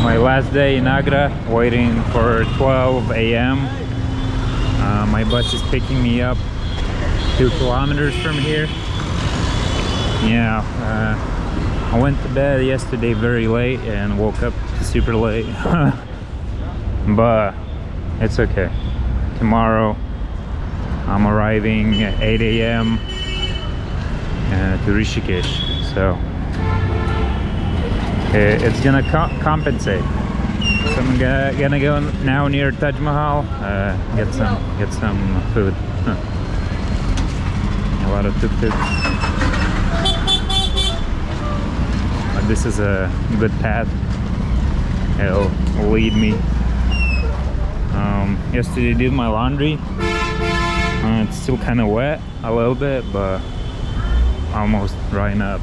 My last day in Agra, waiting for 12 a.m. My bus is picking me up 2 kilometers from here. Yeah, I went to bed yesterday very late and woke up super late. But it's okay. Tomorrow I'm arriving at 8 a.m. To Rishikesh, so it's gonna compensate. So I'm gonna go now near Taj Mahal, get some food. A lot of tuk-tuks. But this is a good path. It'll lead me. Yesterday I did my laundry. It's still kind of wet a little bit, but almost drying up.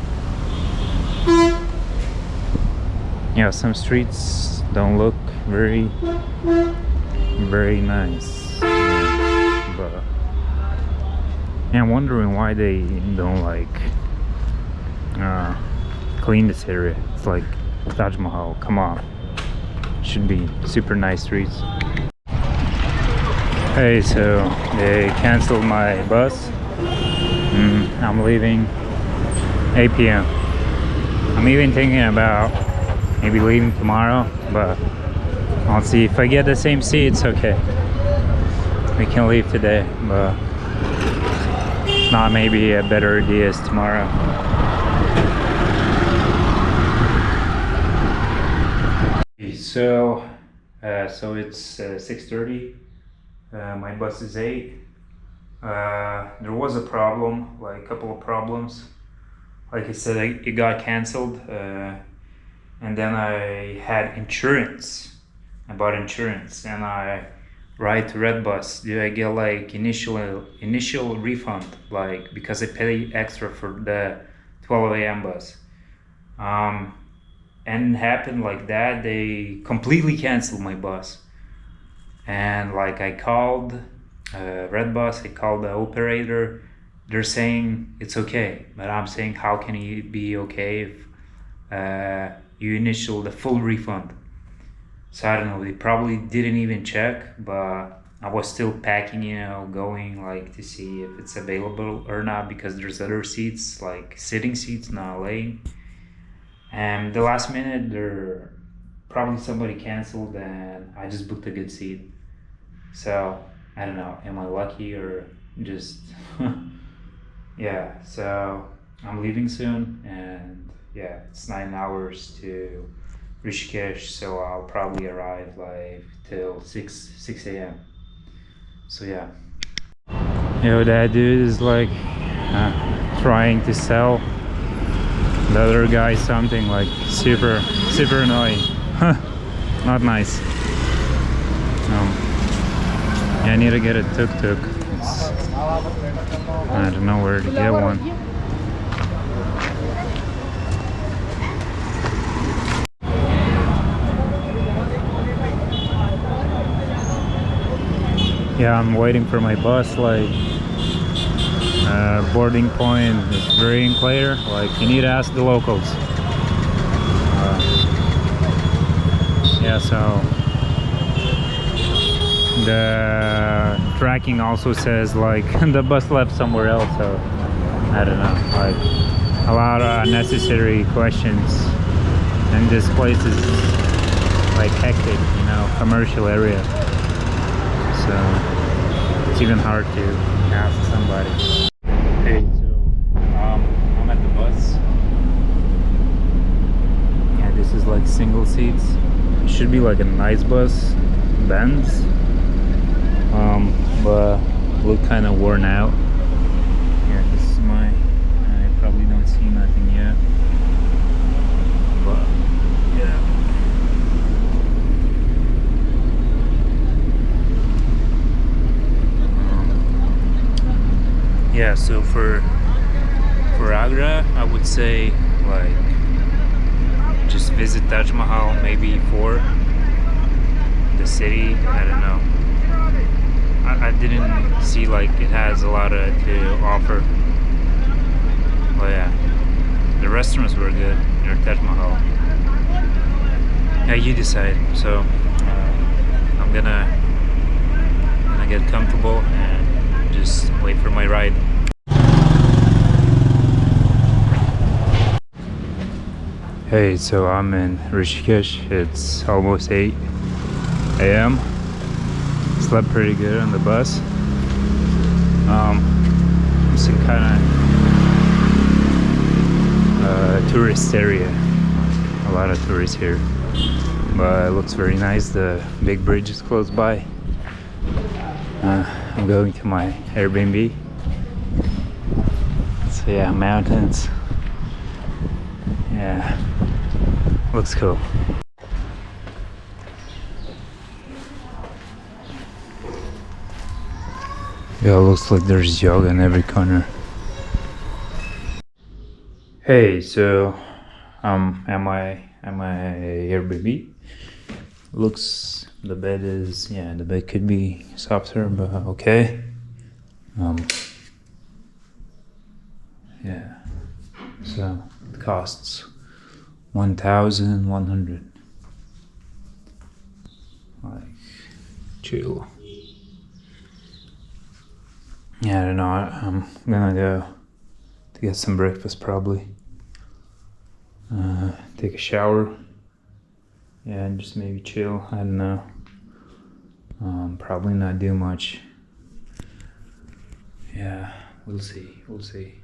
Yeah, some streets don't look very nice. Yeah, but yeah, I'm wondering why they don't like clean this area. It's like Taj Mahal. Come on, should be super nice streets. Hey, so they canceled my bus. I'm leaving 8 p.m. I'm even thinking about maybe leaving tomorrow, but I'll see. If I get the same seat, it's okay. We can leave today, but not, maybe a better idea is tomorrow. So it's 6:30. My bus is 8. There was a problem, like a couple of problems. Like I said, it got canceled, and then I had insurance. I bought insurance, and I ride to Redbus. Do I get like initial refund, like because I pay extra for the 12 a.m. bus? And it happened like that. They completely canceled my bus, and like I called Redbus, I called the operator. They're saying it's okay, but I'm saying how can it be okay if you initial the full refund? So I don't know, they probably didn't even check, but I was still packing, going like to see if it's available or not, because there's other seats, like sitting seats, not laying. And the last minute, there probably somebody canceled, and I just booked a good seat. So I don't know, am I lucky or just yeah, so I'm leaving soon, and yeah, it's 9 hours to Rishikesh, so I'll probably arrive like till 6 a.m. So yeah. That dude is like trying to sell the other guy something, like super annoying. Not nice. I need to get a tuk-tuk. I don't know where to get one. Yeah, I'm waiting for my bus, like boarding point is very unclear, like you need to ask the locals. Yeah, so the tracking also says like the bus left somewhere else, so I don't know, like a lot of unnecessary questions, and this place is like hectic, commercial area, so it's even hard to ask somebody. Okay, so I'm at the bus. Yeah, this is like single seats. It should be like a nice bus, Benz, but look kind of worn out. Yeah, this is I probably don't see nothing yet, but yeah. Yeah, so for Agra, I would say like just visit Taj Mahal maybe for the city. I don't know. I didn't see like it has a lot to offer. But yeah, the restaurants were good near Taj Mahal. Yeah, you decide. So I'm gonna get comfortable and just wait for my ride. Hey, so I'm in Rishikesh. It's almost 8 a.m. Slept pretty good on the bus. It's a kind of tourist area. A lot of tourists here, but it looks very nice. The big bridge is close by. I'm going to my Airbnb. So yeah, mountains. Yeah, looks cool. Yeah, looks like there's yoga in every corner. Hey, so at my Airbnb. Looks, the bed is, yeah, the bed could be softer, but okay. Yeah, so it costs 1,100. Like, chill. Yeah, I don't know. I'm gonna go to get some breakfast probably. Take a shower. Yeah, and just maybe chill. I don't know. Probably not do much. Yeah, we'll see. We'll see.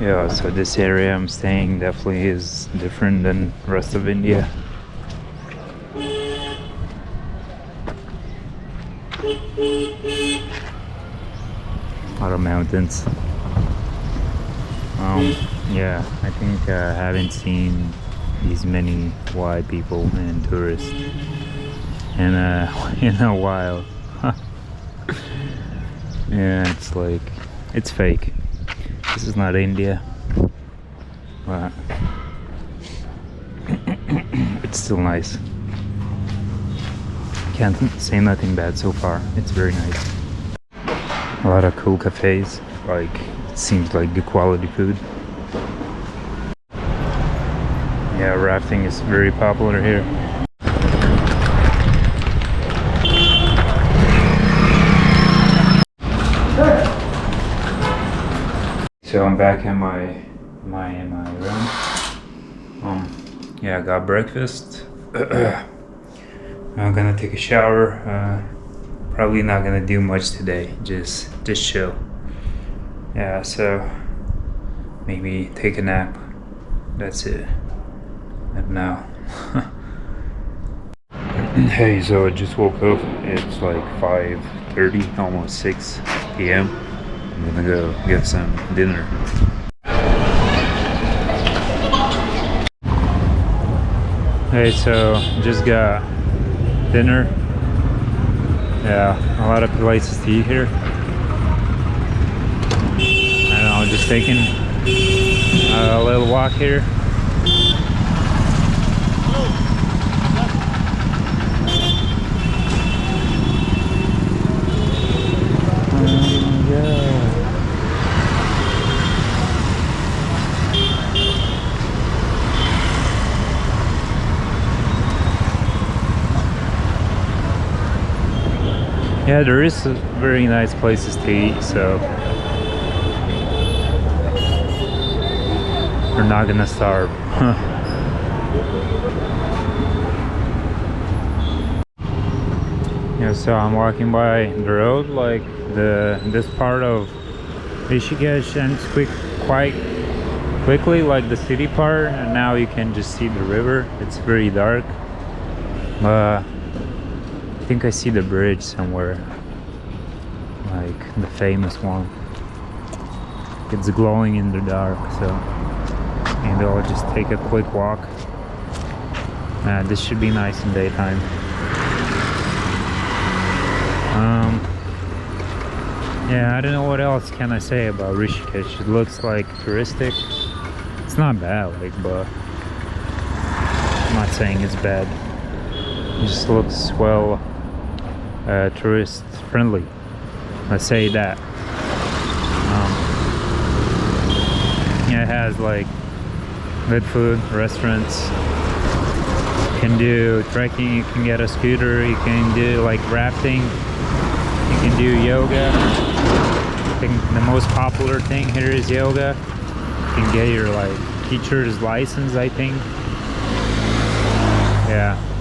Yeah, so this area I'm staying definitely is different than the rest of India. A lot of mountains. Yeah, I think I haven't seen these many white people and tourists in a while. Yeah, it's like, it's fake. This is not India, but it's still nice. Can't say nothing bad so far. It's very nice. A lot of cool cafes, like it seems like good quality food. Yeah, rafting is very popular here. So I'm back in my room. Yeah, I got breakfast. I'm gonna take a shower. Probably not gonna do much today. Just chill. Yeah, so maybe take a nap. That's it. I don't know. Hey, so I just woke up. It's like 5:30, almost 6 p.m. I'm gonna go get some dinner. Hey, so just got dinner. Yeah, a lot of places to eat here. I don't know, just taking a little walk here. Yeah, there is very nice places to eat, so we're not gonna starve. Yeah, so I'm walking by the road, like this part of Rishikesh ends quite quickly, like the city part, and now you can just see the river. It's very dark, but I think I see the bridge somewhere, like the famous one. It's glowing in the dark, so maybe I'll just take a quick walk. This should be nice in daytime. Yeah, I don't know what else can I say about Rishikesh. It looks like touristic. It's not bad, like, but I'm not saying it's bad. It just looks well tourist friendly. Let's say that. Yeah, it has like good food, restaurants. You can do trekking, you can get a scooter, you can do like rafting, you can do yoga. I think the most popular thing here is yoga. You can get your like teacher's license, I think. Yeah.